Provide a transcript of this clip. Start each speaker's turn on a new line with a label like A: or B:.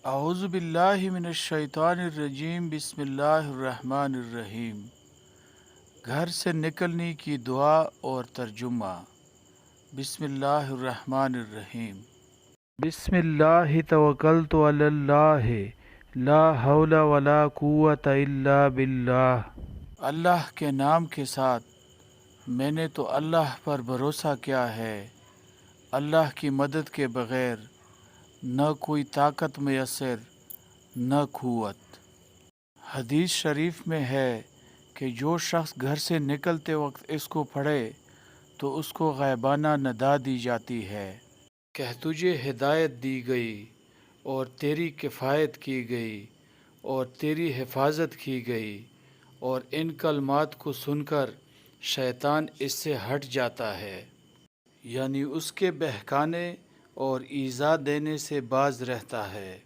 A: اعوذ باللہ من الشیطان الرجیم، بسم اللہ الرحمن الرحیم۔ گھر سے نکلنے کی دعا اور ترجمہ۔ بسم اللہ الرحمن الرحیم۔ بسم اللہ توکلت علی اللہ، لا حول ولا قوت الا باللہ۔ اللہ کے نام کے ساتھ میں نے تو اللہ پر بھروسہ کیا ہے، اللہ کی مدد کے بغیر نہ کوئی طاقت میسر نہ قوت۔ حدیث شریف میں ہے کہ جو شخص گھر سے نکلتے وقت اس کو پڑھے تو اس کو غیبانہ ندا دی جاتی ہے کہ تجھے ہدایت دی گئی اور تیری کفایت کی گئی اور تیری حفاظت کی گئی، اور ان کلمات کو سن کر شیطان اس سے ہٹ جاتا ہے، یعنی اس کے بہکانے اور ایذا دینے سے باز رہتا ہے۔